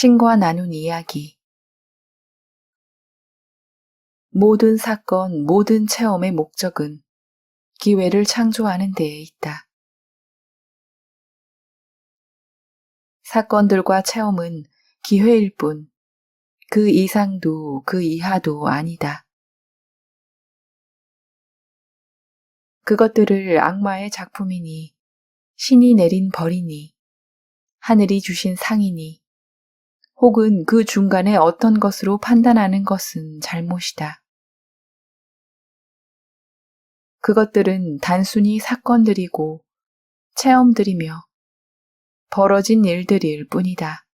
신과 나눈 이야기. 모든 사건, 모든 체험의 목적은 기회를 창조하는 데에 있다. 사건들과 체험은 기회일 뿐, 그 이상도 그 이하도 아니다. 그것들을 악마의 작품이니, 신이 내린 벌이니, 하늘이 주신 상이니, 혹은 그 중간에 어떤 것으로 판단하는 것은 잘못이다. 그것들은 단순히 사건들이고 체험들이며 벌어진 일들일 뿐이다.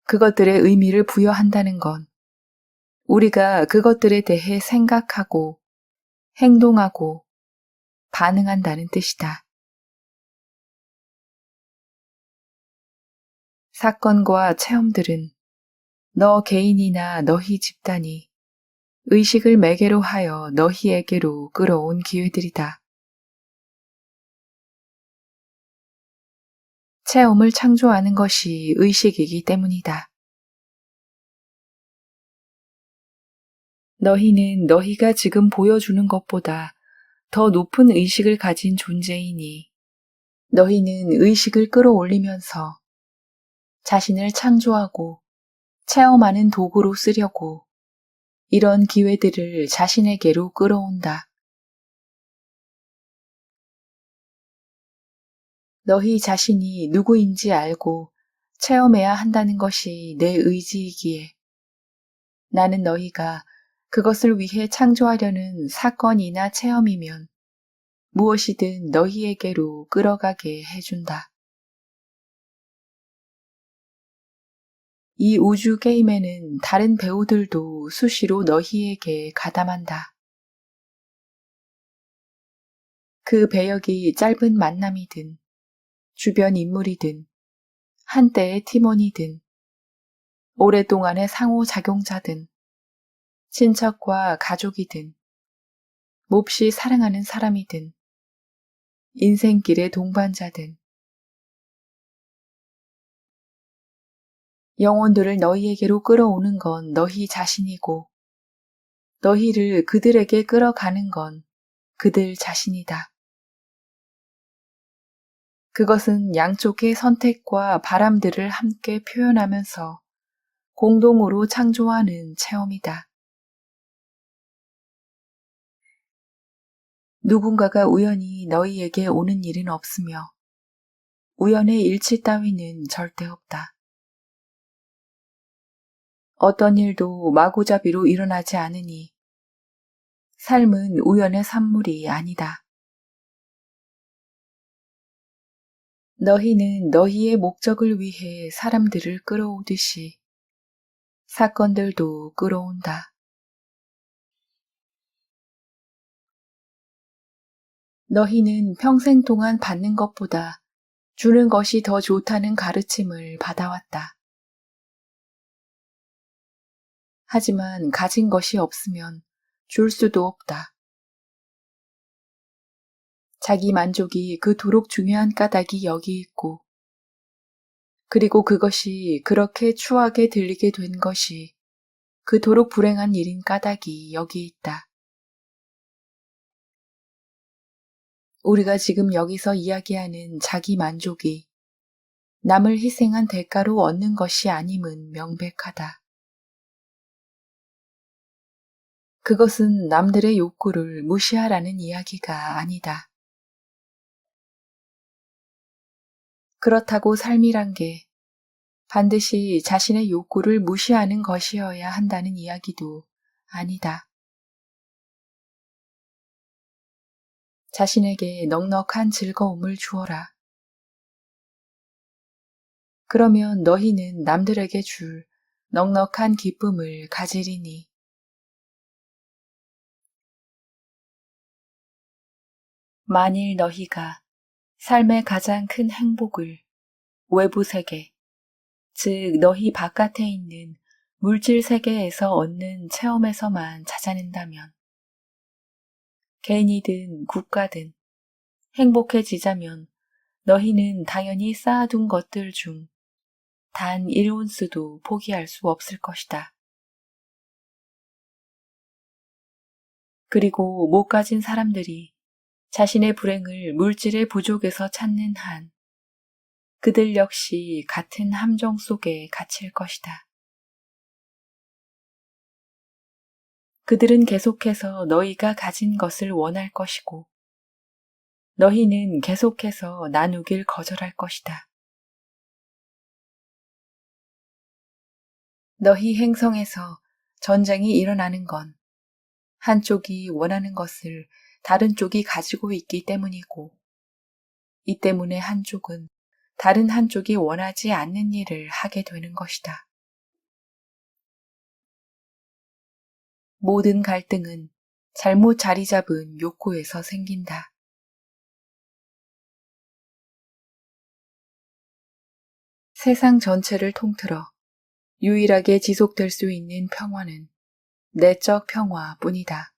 그것들의 의미를 부여한다는 건 우리가 그것들에 대해 생각하고 행동하고 반응한다는 뜻이다. 사건과 체험들은 너 개인이나 너희 집단이 의식을 매개로 하여 너희에게로 끌어온 기회들이다. 체험을 창조하는 것이 의식이기 때문이다. 너희는 너희가 지금 보여주는 것보다 더 높은 의식을 가진 존재이니 너희는 의식을 끌어올리면서 자신을 창조하고 체험하는 도구로 쓰려고 이런 기회들을 자신에게로 끌어온다. 너희 자신이 누구인지 알고 체험해야 한다는 것이 내 의지이기에 나는 너희가 그것을 위해 창조하려는 사건이나 체험이면 무엇이든 너희에게로 끌어가게 해준다. 이 우주 게임에는 다른 배우들도 수시로 너희에게 가담한다. 그 배역이 짧은 만남이든 주변 인물이든 한때의 팀원이든 오랫동안의 상호작용자든 친척과 가족이든 몹시 사랑하는 사람이든 인생길의 동반자든 영혼들을 너희에게로 끌어오는 건 너희 자신이고 너희를 그들에게 끌어가는 건 그들 자신이다. 그것은 양쪽의 선택과 바람들을 함께 표현하면서 공동으로 창조하는 체험이다. 누군가가 우연히 너희에게 오는 일은 없으며 우연의 일치 따위는 절대 없다. 어떤 일도 마구잡이로 일어나지 않으니 삶은 우연의 산물이 아니다. 너희는 너희의 목적을 위해 사람들을 끌어오듯이 사건들도 끌어온다. 너희는 평생 동안 받는 것보다 주는 것이 더 좋다는 가르침을 받아왔다. 하지만 가진 것이 없으면 줄 수도 없다. 자기 만족이 그토록 중요한 까닭이 여기 있고, 그리고 그것이 그렇게 추하게 들리게 된 것이 그토록 불행한 일인 까닭이 여기 있다. 우리가 지금 여기서 이야기하는 자기 만족이 남을 희생한 대가로 얻는 것이 아님은 명백하다. 그것은 남들의 욕구를 무시하라는 이야기가 아니다. 그렇다고 삶이란 게 반드시 자신의 욕구를 무시하는 것이어야 한다는 이야기도 아니다. 자신에게 넉넉한 즐거움을 주어라. 그러면 너희는 남들에게 줄 넉넉한 기쁨을 가지리니 만일 너희가 삶의 가장 큰 행복을 외부 세계, 즉 너희 바깥에 있는 물질 세계에서 얻는 체험에서만 찾아낸다면 개인이든 국가든 행복해지자면 너희는 당연히 쌓아둔 것들 중 단 1온스도 포기할 수 없을 것이다. 그리고 못 가진 사람들이 자신의 불행을 물질의 부족에서 찾는 한 그들 역시 같은 함정 속에 갇힐 것이다. 그들은 계속해서 너희가 가진 것을 원할 것이고 너희는 계속해서 나누길 거절할 것이다. 너희 행성에서 전쟁이 일어나는 건 한쪽이 원하는 것을 다른 쪽이 가지고 있기 때문이고 이 때문에 한쪽은 다른 한쪽이 원하지 않는 일을 하게 되는 것이다. 모든 갈등은 잘못 자리 잡은 욕구에서 생긴다. 세상 전체를 통틀어 유일하게 지속될 수 있는 평화는 내적 평화뿐이다.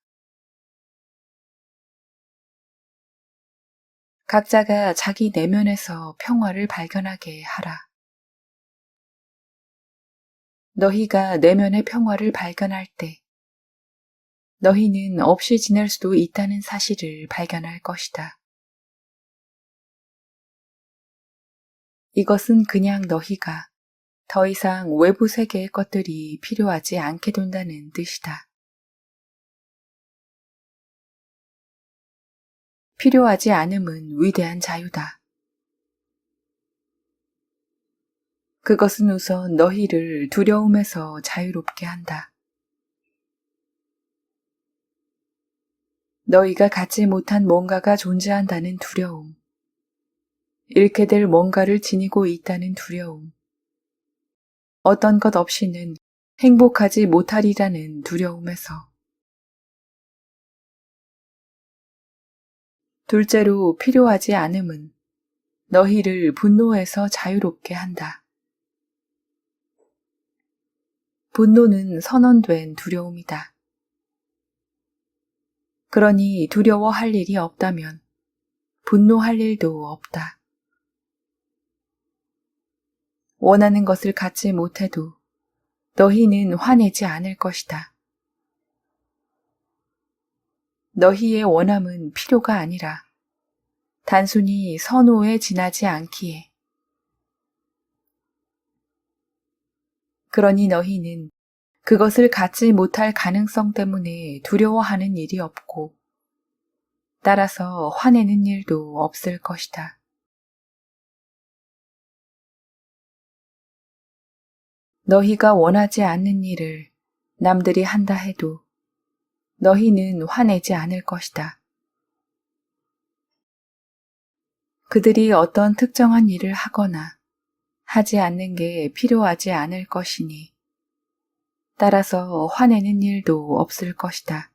각자가 자기 내면에서 평화를 발견하게 하라. 너희가 내면의 평화를 발견할 때 너희는 없이 지낼 수도 있다는 사실을 발견할 것이다. 이것은 그냥 너희가 더 이상 외부 세계의 것들이 필요하지 않게 된다는 뜻이다. 필요하지 않음은 위대한 자유다. 그것은 우선 너희를 두려움에서 자유롭게 한다. 너희가 갖지 못한 뭔가가 존재한다는 두려움, 잃게 될 뭔가를 지니고 있다는 두려움, 어떤 것 없이는 행복하지 못하리라는 두려움에서. 둘째로 필요하지 않음은 너희를 분노에서 자유롭게 한다. 분노는 선언된 두려움이다. 그러니 두려워할 일이 없다면 분노할 일도 없다. 원하는 것을 갖지 못해도 너희는 화내지 않을 것이다. 너희의 원함은 필요가 아니라 단순히 선호에 지나지 않기에. 그러니 너희는 그것을 갖지 못할 가능성 때문에 두려워하는 일이 없고 따라서 화내는 일도 없을 것이다. 너희가 원하지 않는 일을 남들이 한다 해도 너희는 화내지 않을 것이다. 그들이 어떤 특정한 일을 하거나 하지 않는 게 필요하지 않을 것이니 따라서 화내는 일도 없을 것이다.